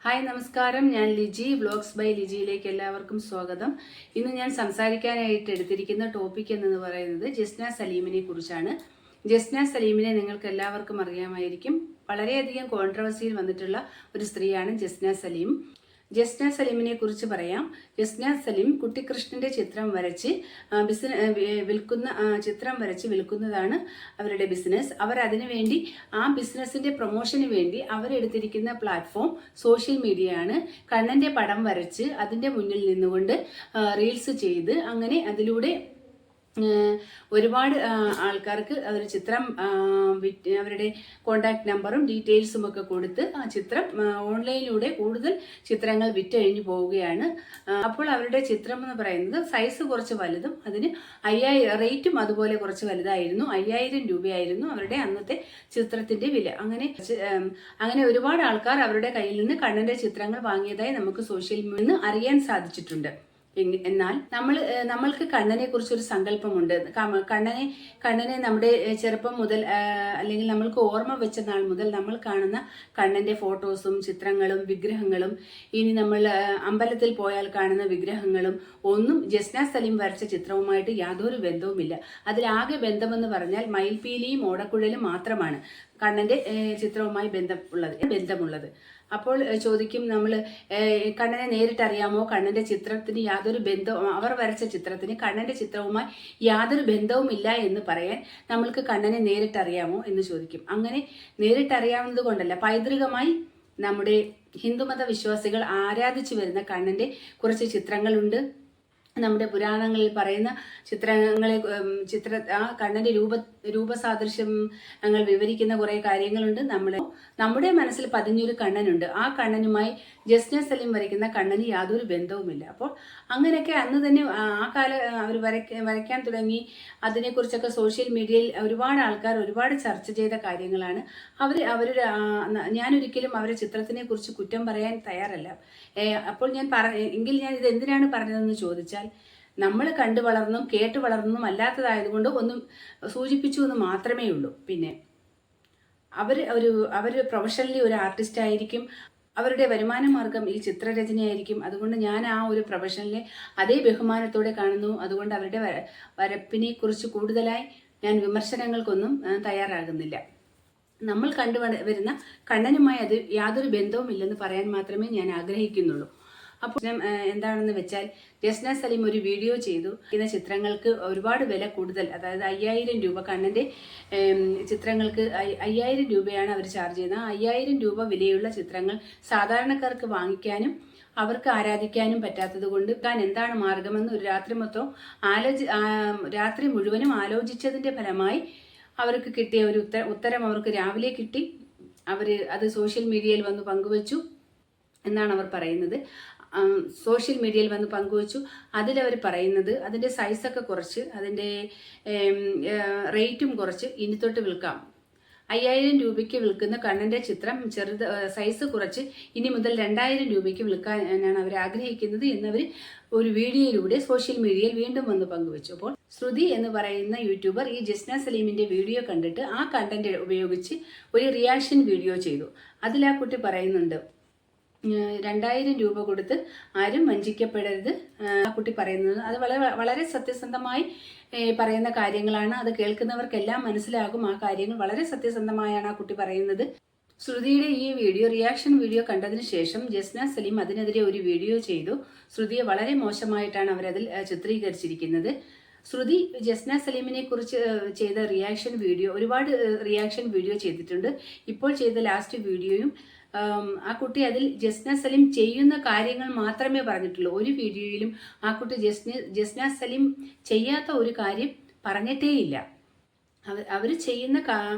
Hi നമസ്കാരം, ഞാൻ Liji. Vlogs by ലിജിയിലേക്ക് എല്ലാവർക്കും സ്വാഗതം. ഇന്ന് ഞാൻ സംസാരിക്കാനായിട്ട് എടുത്തിരിക്കുന്ന ടോപ്പിക് എന്ന് പറയുന്നത് ജസ്ന സലീമിനെ കുറിച്ചാണ്. ജസ്ന സലീമിനെ നിങ്ങൾക്ക് എല്ലാവർക്കും അറിയാമായിരിക്കും. വളരെയധികം കോൺട്രവേഴ്സിയിൽ വന്നിട്ടുള്ള ഒരു സ്ത്രീയാണ് ജസ്ന സലീം. ജസ്ന സലീമിനെ കുറിച്ച് പറയാം. ജസ്ന സലീം കുട്ടിക്കൃഷ്ണന്റെ ചിത്രം വരച്ച് വിൽക്കുന്നതാണ് അവരുടെ ബിസിനസ്. അവർ അതിനുവേണ്ടി ആ ബിസിനസിന്റെ പ്രൊമോഷന് വേണ്ടി അവരെടുത്തിരിക്കുന്ന പ്ലാറ്റ്ഫോം സോഷ്യൽ മീഡിയ ആണ്. കണ്ണന്റെ പടം വരച്ച് അതിന്റെ മുന്നിൽ നിന്നുകൊണ്ട് റീൽസ് ചെയ്ത് അങ്ങനെ അതിലൂടെ ഒരുപാട് ആൾക്കാർക്ക് അവർ ചിത്രം അവരുടെ കോണ്ടാക്ട് നമ്പറും ഡീറ്റെയിൽസും ഒക്കെ കൊടുത്ത് ആ ചിത്രം ഓൺലൈനിലൂടെ കൂടുതൽ ചിത്രങ്ങൾ വിറ്റഴിഞ്ഞു പോവുകയാണ്. അപ്പോൾ അവരുടെ ചിത്രം എന്ന് പറയുന്നത് സൈസ് കുറച്ച് വലുതും അതിന് 5000 റേറ്റും അതുപോലെ കുറച്ച് വലുതായിരുന്നു. 5000 രൂപയായിരുന്നു അവരുടെ അന്നത്തെ ചിത്രത്തിന്റെ വില. അങ്ങനെ ഒരുപാട് ആൾക്കാർ അവരുടെ കയ്യിൽ നിന്ന് കണ്ണന്റെ ചിത്രങ്ങൾ വാങ്ങിയതായി നമുക്ക് സോഷ്യൽ മീഡിയയിൽ നിന്ന് അറിയാൻ സാധിച്ചിട്ടുണ്ട്. എന്നാൽ നമ്മൾക്ക് കണ്ണനെ കുറിച്ചൊരു സങ്കല്പമുണ്ട്. കണ്ണനെ നമ്മുടെ ചെറുപ്പം മുതൽ അല്ലെങ്കിൽ നമ്മൾക്ക് ഓർമ്മ വെച്ച നാൾ മുതൽ നമ്മൾ കാണുന്ന കണ്ണന്റെ ഫോട്ടോസും ചിത്രങ്ങളും വിഗ്രഹങ്ങളും ഇനി നമ്മൾ അമ്പലത്തിൽ പോയാൽ കാണുന്ന വിഗ്രഹങ്ങളും ഒന്നും ജസ്ന സലീം വരച്ച ചിത്രവുമായിട്ട് യാതൊരു ബന്ധവുമില്ല. അതിലാകെ ബന്ധമെന്ന് പറഞ്ഞാൽ മയിൽപീലിയും ഓടക്കുഴലും മാത്രമാണ് കണ്ണന്റെ ചിത്രവുമായി ബന്ധമുള്ളത്. അപ്പോൾ ചോദിക്കും, നമ്മൾ കണ്ണനെ നേരിട്ടറിയാമോ? കണ്ണന്റെ ചിത്രത്തിന് യാതൊരു ബന്ധവും, അവർ വരച്ച ചിത്രത്തിന് കണ്ണന്റെ ചിത്രവുമായി യാതൊരു ബന്ധവുമില്ല എന്ന് പറയാൻ നമ്മൾക്ക് കണ്ണനെ നേരിട്ടറിയാമോ എന്ന് ചോദിക്കും. അങ്ങനെ നേരിട്ടറിയാവുന്നത് കൊണ്ടല്ല, പൈതൃകമായി നമ്മുടെ ഹിന്ദുമത വിശ്വാസികൾ ആരാധിച്ചു വരുന്ന കണ്ണന്റെ കുറച്ച് ചിത്രങ്ങളുണ്ട്. നമ്മുടെ പുരാണങ്ങളിൽ പറയുന്ന ആ കണ്ണന്റെ രൂപസാദൃശ്യം ഞങ്ങൾ വിവരിക്കുന്ന കുറെ കാര്യങ്ങളുണ്ട്. നമ്മുടെ മനസ്സിൽ പതിഞ്ഞൊരു കണ്ണനുണ്ട്. ആ കണ്ണനുമായി ജസ്ന സലീം വരയ്ക്കുന്ന കണ്ണന് യാതൊരു ബന്ധവുമില്ല. അപ്പോൾ അങ്ങനെയൊക്കെ അന്ന് തന്നെ ആ കാലം അവർ വരയ്ക്കാൻ തുടങ്ങി. അതിനെക്കുറിച്ചൊക്കെ സോഷ്യൽ മീഡിയയിൽ ഒരുപാട് ആൾക്കാർ ഒരുപാട് ചർച്ച ചെയ്ത കാര്യങ്ങളാണ്. ഞാനൊരിക്കലും അവരുടെ ചിത്രത്തിനെ കുറിച്ച് കുറ്റം പറയാൻ തയ്യാറല്ല. അപ്പോൾ എങ്കിൽ ഞാൻ ഇത് എന്തിനാണ് പറഞ്ഞതെന്ന് ചോദിച്ചാൽ, നമ്മൾ കണ്ടു വളർന്നും കേട്ടു വളർന്നും അല്ലാത്തതായതുകൊണ്ട് ഒന്നും സൂചിപ്പിച്ചു എന്ന് മാത്രമേ ഉള്ളൂ. പിന്നെ അവർ പ്രൊഫഷണലി ഒരു ആർട്ടിസ്റ്റ് ആയിരിക്കും. അവരുടെ വരുമാന മാർഗം ഈ ചിത്രരചനയായിരിക്കും. അതുകൊണ്ട് ഞാൻ ആ ഒരു പ്രൊഫഷനിലെ അതേ ബഹുമാനത്തോടെ കാണുന്നു. അതുകൊണ്ട് അവരുടെ വരപ്പിനെ കുറിച്ച് കൂടുതലായി ഞാൻ വിമർശനങ്ങൾക്കൊന്നും തയ്യാറാകുന്നില്ല. നമ്മൾ കണ്ടുവരുന്ന കണ്ണനുമായി അത് യാതൊരു ബന്ധവുമില്ലെന്ന് പറയാൻ മാത്രമേ ഞാൻ ആഗ്രഹിക്കുന്നുള്ളൂ. അപ്പോൾ എന്താണെന്ന് വെച്ചാൽ, ജസ്ന സലീം ഒരു വീഡിയോ ചെയ്തു. ഇന്ന ചിത്രങ്ങൾക്ക് ഒരുപാട് വില കൂടുതൽ, അതായത് 5000 രൂപ കണ്ണന്റെ ചിത്രങ്ങൾക്ക് 5000 രൂപയാണ് അവർ ചാർജ് ചെയ്യുന്നത്. 5000 രൂപ വിലയുള്ള ചിത്രങ്ങൾ സാധാരണക്കാർക്ക് വാങ്ങിക്കാനും അവർക്ക് ആരാധിക്കാനും പറ്റാത്തത് കൊണ്ട് താൻ എന്താണ് മാർഗമെന്ന് ഒരു രാത്രി മുഴുവനും ആലോചിച്ചതിന്റെ ഫലമായി അവർക്ക് കിട്ടിയ ഒരു ഉത്തരം അവർക്ക് രാവിലെ കിട്ടി. അത് സോഷ്യൽ മീഡിയയിൽ വന്ന് പങ്കുവച്ചു എന്നാണ് അവർ പറയുന്നത്. സോഷ്യൽ മീഡിയയിൽ വന്ന് പങ്കുവച്ചു. അതിലവർ പറയുന്നത് അതിൻ്റെ സൈസൊക്കെ കുറച്ച്, അതിൻ്റെ റേറ്റും കുറച്ച് ഇനി തൊട്ട് വിൽക്കാം. 5000 രൂപയ്ക്ക് വിൽക്കുന്ന കണ്ണന്റെ ചിത്രം സൈസ് കുറച്ച് ഇനി മുതൽ 2000 രൂപയ്ക്ക് വിൽക്കാനാണ് അവർ ആഗ്രഹിക്കുന്നത് എന്നവർ ഒരു വീഡിയോയിലൂടെ സോഷ്യൽ മീഡിയയിൽ വീണ്ടും വന്ന് പങ്കുവച്ചു. അപ്പോൾ ശ്രുതി എന്ന് പറയുന്ന യൂട്യൂബർ ഈ ജസ്ന സലീമിന്റെ വീഡിയോ കണ്ടിട്ട് ആ കണ്ടന്റ് ഉപയോഗിച്ച് ഒരു റിയാക്ഷൻ വീഡിയോ ചെയ്തു. അതിൽ ആ കുട്ടി പറയുന്നുണ്ട്, 2000 രൂപ കൊടുത്ത് ആരും വഞ്ചിക്കപ്പെടരുത്. ആ കുട്ടി പറയുന്നത് അത് വളരെ സത്യസന്ധമായി പറയുന്ന കാര്യങ്ങളാണ്. അത് കേൾക്കുന്നവർക്കെല്ലാം മനസ്സിലാകും. ആ കാര്യങ്ങൾ വളരെ സത്യസന്ധമായാണ് ആ കുട്ടി പറയുന്നത്. ശ്രുതിയുടെ ഈ റിയാക്ഷൻ വീഡിയോ കണ്ടതിന് ശേഷം ജസ്ന സലീം അതിനെതിരെ ഒരു വീഡിയോ ചെയ്തു. ശ്രുതിയെ വളരെ മോശമായിട്ടാണ് അവരതിൽ ചിത്രീകരിച്ചിരിക്കുന്നത്. ശ്രുതി ജസ്ന സലീമിനെ കുറിച്ച് ചെയ്ത ഒരുപാട് റിയാക്ഷൻ വീഡിയോ ചെയ്തിട്ടുണ്ട്. ഇപ്പോൾ ചെയ്ത ലാസ്റ്റ് വീഡിയോയും ആ കുട്ടി അതിൽ ജസ്ന സലീം ചെയ്യുന്ന കാര്യങ്ങൾ മാത്രമേ പറഞ്ഞിട്ടുള്ളൂ. ഒരു വീഡിയോയിലും ആ കുട്ടി ജസ്ന സലീം ചെയ്യാത്ത ഒരു കാര്യം പറഞ്ഞിട്ടേയില്ല. അവർ ചെയ്യുന്ന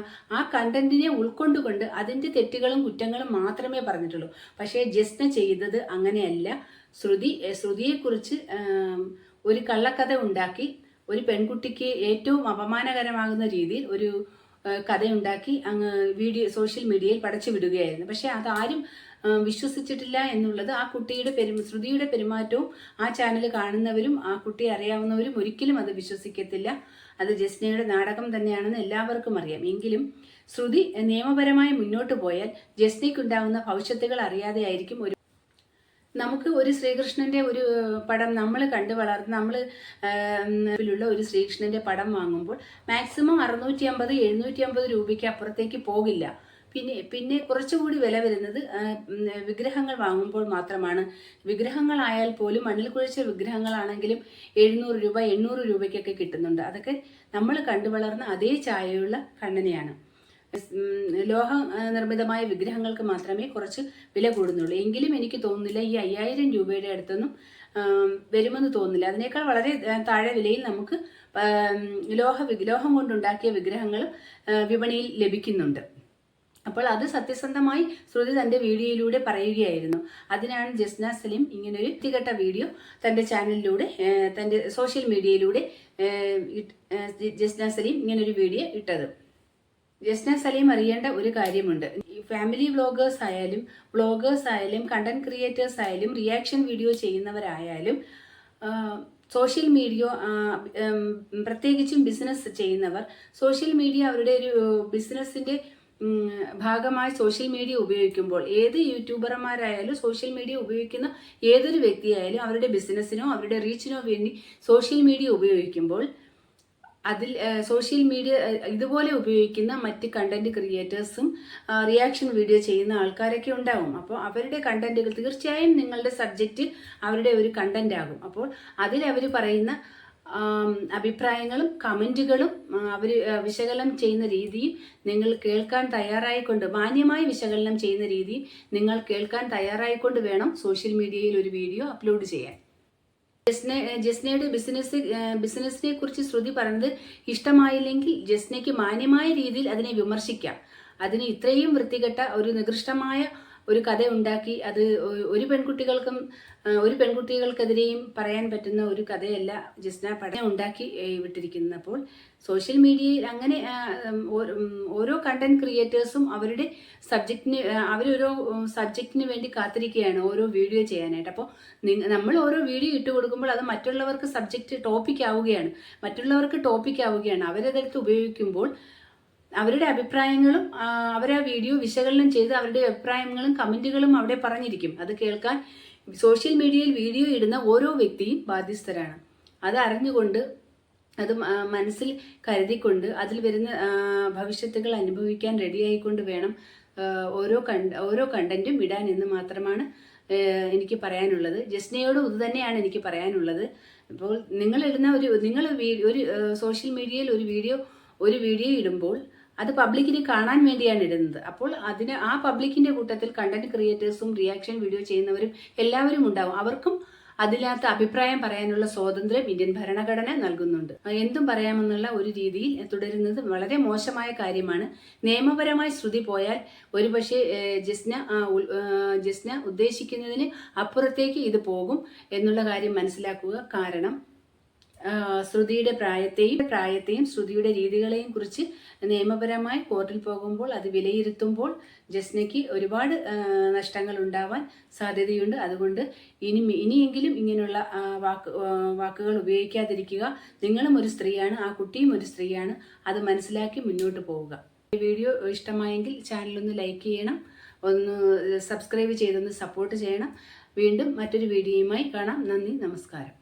ആ കണ്ടന്റിനെ ഉൾക്കൊണ്ടുകൊണ്ട് അതിൻ്റെ തെറ്റുകളും കുറ്റങ്ങളും മാത്രമേ പറഞ്ഞിട്ടുള്ളൂ. പക്ഷേ ജസ്ന ചെയ്തത് അങ്ങനെയല്ല. ശ്രുതിയെക്കുറിച്ച് ഒരു കള്ളക്കഥ ഉണ്ടാക്കി ഒരു പെൺകുട്ടിക്ക് ഏറ്റവും അപമാനകരമാകുന്ന രീതിയിൽ ഒരു കഥയുണ്ടാക്കി സോഷ്യൽ മീഡിയയിൽ പടച്ചു വിടുകയായിരുന്നു. പക്ഷെ അതാരും വിശ്വസിച്ചിട്ടില്ല എന്നുള്ളത് ആ കുട്ടിയുടെ ശ്രുതിയുടെ പെരുമാറ്റവും ആ ചാനൽ കാണുന്നവരും ആ കുട്ടിയെ അറിയാവുന്നവരും ഒരിക്കലും അത് വിശ്വസിക്കത്തില്ല. അത് ജസ്നയുടെ നാടകം തന്നെയാണെന്ന് എല്ലാവർക്കും അറിയാം. എങ്കിലും ശ്രുതി നിയമപരമായി മുന്നോട്ട് പോയാൽ ജസ്നയ്ക്കുണ്ടാകുന്ന ഭവിഷ്യത്തുകൾ അറിയാതെയായിരിക്കും നമുക്ക് ഒരു ശ്രീകൃഷ്ണന്റെ ഒരു പടം നമ്മൾ കണ്ടു വളർന്ന് നമ്മൾ ഒരു ശ്രീകൃഷ്ണന്റെ പടം വാങ്ങുമ്പോൾ മാക്സിമം 650-750 രൂപയ്ക്ക് അപ്പുറത്തേക്ക് പോകില്ല. പിന്നെ കുറച്ചുകൂടി വില വരുന്നത് വിഗ്രഹങ്ങൾ വാങ്ങുമ്പോൾ മാത്രമാണ്. വിഗ്രഹങ്ങളായാൽ പോലും മണ്ണിൽ കുഴിച്ച വിഗ്രഹങ്ങളാണെങ്കിലും 700 രൂപ 800 രൂപയ്ക്കൊക്കെ കിട്ടുന്നുണ്ട്. അതൊക്കെ നമ്മൾ കണ്ടു വളർന്ന അതേ ചായയുള്ള കണ്ണനെയാണ്. ലോഹ നിർമ്മിതമായ വിഗ്രഹങ്ങൾക്ക് മാത്രമേ കുറച്ച് വില കൂടുന്നുള്ളൂ. എങ്കിലും എനിക്ക് തോന്നുന്നില്ല ഈ 5000 രൂപയുടെ അടുത്തൊന്നും വരുമെന്ന് തോന്നുന്നില്ല. അതിനേക്കാൾ വളരെ താഴെ വിലയിൽ നമുക്ക് ലോഹം കൊണ്ടുണ്ടാക്കിയ വിഗ്രഹങ്ങൾ വിപണിയിൽ ലഭിക്കുന്നുണ്ട്. അപ്പോൾ അത് സത്യസന്ധമായി ശ്രുതി തൻ്റെ വീഡിയോയിലൂടെ പറയുകയായിരുന്നു. അതിനാണ് ജസ്ന സലീം ഇങ്ങനൊരു വ്യക്തിഗത വീഡിയോ തൻ്റെ ചാനലിലൂടെ തൻ്റെ സോഷ്യൽ മീഡിയയിലൂടെ ജസ്ന സലീം ഇങ്ങനൊരു വീഡിയോ ഇട്ടത്. ജസ്ന സലീം അറിയേണ്ട ഒരു കാര്യമുണ്ട്. ഫാമിലി വ്ളോഗേഴ്സ് ആയാലും വ്ളോഗേഴ്സ് ആയാലും കണ്ടന്റ് ക്രിയേറ്റേഴ്സ് ആയാലും റിയാക്ഷൻ വീഡിയോ ചെയ്യുന്നവരായാലും സോഷ്യൽ മീഡിയ പ്രത്യേകിച്ചും ബിസിനസ് ചെയ്യുന്നവർ സോഷ്യൽ മീഡിയ അവരുടെ ഒരു ബിസിനസ്സിന്റെ ഭാഗമായി സോഷ്യൽ മീഡിയ ഉപയോഗിക്കുമ്പോൾ ഏത് യൂട്യൂബർമാരായാലും സോഷ്യൽ മീഡിയ ഉപയോഗിക്കുന്ന ഏതൊരു വ്യക്തിയായാലും അവരുടെ ബിസിനസ്സിനോ അവരുടെ റീച്ചിനോ വേണ്ടി സോഷ്യൽ മീഡിയ ഉപയോഗിക്കുമ്പോൾ അതിൽ സോഷ്യൽ മീഡിയ ഇതുപോലെ ഉപയോഗിക്കുന്ന മറ്റ് കണ്ടന്റ് ക്രിയേറ്റേഴ്സും റിയാക്ഷൻ വീഡിയോ ചെയ്യുന്ന ആൾക്കാരൊക്കെ ഉണ്ടാവും. അപ്പോൾ അവരുടെ കണ്ടന്റുകൾ തീർച്ചയായും നിങ്ങളുടെ സബ്ജക്റ്റ് അവരുടെ ഒരു കണ്ടന്റ് ആകും. അപ്പോൾ അതിൽ അവർ പറയുന്ന അഭിപ്രായങ്ങളും കമന്റുകളും അവർ വിശകലനം ചെയ്യുന്ന രീതിയും നിങ്ങൾ കേൾക്കാൻ തയ്യാറായിക്കൊണ്ട് മാന്യമായി വിശകലനം ചെയ്യുന്ന രീതിയും നിങ്ങൾ കേൾക്കാൻ തയ്യാറായിക്കൊണ്ട് വേണം സോഷ്യൽ മീഡിയയിൽ ഒരു വീഡിയോ അപ്ലോഡ് ചെയ്യാൻ. ജസ്നയുടെ ബിസിനസിനെ കുറിച്ച് ശ്രുതി പറഞ്ഞത് ഇഷ്ടമായില്ലെങ്കിൽ ജസ്നയ്ക്ക് മാന്യമായ രീതിയിൽ അതിനെ വിമർശിക്കാം. അതിന് ഇത്രയും വൃത്തികെട്ട ഒരു നികൃഷ്ടമായ ഒരു കഥ ഉണ്ടാക്കി അത് ഒരു പെൺകുട്ടികൾക്കെതിരെയും പറയാൻ പറ്റുന്ന ഒരു കഥയല്ല ജസ്ന പഠനം ഉണ്ടാക്കി വിട്ടിരിക്കുന്നത്. അപ്പോൾ സോഷ്യൽ മീഡിയയിൽ അങ്ങനെ ഓരോ കണ്ടന്റ് ക്രിയേറ്റേഴ്സും അവരുടെ അവരോരോ സബ്ജക്റ്റിന് വേണ്ടി കാത്തിരിക്കുകയാണ് ഓരോ വീഡിയോ ചെയ്യാനായിട്ട്. അപ്പോൾ നമ്മൾ ഓരോ വീഡിയോ ഇട്ട് കൊടുക്കുമ്പോൾ അത് മറ്റുള്ളവർക്ക് ടോപ്പിക് ആവുകയാണ്. അവരതെടുത്ത് ഉപയോഗിക്കുമ്പോൾ അവരുടെ അഭിപ്രായങ്ങളും അവരാ വീഡിയോ വിശകലനം ചെയ്ത് അവരുടെ അഭിപ്രായങ്ങളും കമന്റുകളും അവിടെ പറഞ്ഞിരിക്കും. അത് കേൾക്കാൻ സോഷ്യൽ മീഡിയയിൽ വീഡിയോ ഇടുന്ന ഓരോ വ്യക്തിയും ബാധ്യസ്ഥരാണ്. അത് അറിഞ്ഞുകൊണ്ട് അത് മനസ്സിൽ കരുതിക്കൊണ്ട് അതിൽ വരുന്ന ഭവിഷ്യത്തുകൾ അനുഭവിക്കാൻ റെഡിയായിക്കൊണ്ട് വേണം ഓരോ കണ്ടന്റും ഇടാൻ എന്ന് മാത്രമാണ് എനിക്ക് പറയാനുള്ളത്. ജസ്നയോട് ഇത് തന്നെയാണ് എനിക്ക് പറയാനുള്ളത്. അപ്പോൾ നിങ്ങൾ ഒരു സോഷ്യൽ മീഡിയയിൽ ഒരു വീഡിയോ ഇടുമ്പോൾ അത് പബ്ലിക്കിന് കാണാൻ വേണ്ടിയാണ് ഇടുന്നത്. അപ്പോൾ ആ പബ്ലിക്കിന്റെ കൂട്ടത്തിൽ കണ്ടന്റ് ക്രിയേറ്റേഴ്സും റിയാക്ഷൻ വീഡിയോ ചെയ്യുന്നവരും എല്ലാവരും ഉണ്ടാവും. അവർക്കും അതിനകത്ത് അഭിപ്രായം പറയാനുള്ള സ്വാതന്ത്ര്യം ഇന്ത്യൻ ഭരണഘടന നൽകുന്നുണ്ട്. എന്തും പറയാമെന്നുള്ള ഒരു രീതിയിൽ തുടരുന്നത് വളരെ മോശമായ കാര്യമാണ്. നിയമപരമായി ശ്രുതി പോയാൽ ഒരുപക്ഷെ ജസ്ന ഉദ്ദേശിക്കുന്നതിന് അപ്പുറത്തേക്ക് ഇത് പോകും എന്നുള്ള കാര്യം മനസ്സിലാക്കുക. കാരണം ശ്രുതിയുടെ പ്രായത്തെയും ശ്രുതിയുടെ രീതികളെയും കുറിച്ച് നിയമപരമായി കോർട്ടിൽ പോകുമ്പോൾ അത് വിലയിരുത്തുമ്പോൾ ജസ്നയ്ക്ക് ഒരുപാട് നഷ്ടങ്ങൾ ഉണ്ടാവാൻ സാധ്യതയുണ്ട്. അതുകൊണ്ട് ഇനിയെങ്കിലും ഇങ്ങനെയുള്ള വാക്കുകൾ ഉപയോഗിക്കാതിരിക്കുക. നിങ്ങളും ഒരു സ്ത്രീയാണ്, ആ കുട്ടിയും ഒരു സ്ത്രീയാണ്. അത് മനസ്സിലാക്കി മുന്നോട്ട് പോവുക. ഈ വീഡിയോ ഇഷ്ടമായെങ്കിൽ ചാനലൊന്ന് ലൈക്ക് ചെയ്യണം, ഒന്ന് സബ്സ്ക്രൈബ് ചെയ്തൊന്ന് സപ്പോർട്ട് ചെയ്യണം. വീണ്ടും മറ്റൊരു വീഡിയോയുമായി കാണാം. നന്ദി, നമസ്കാരം.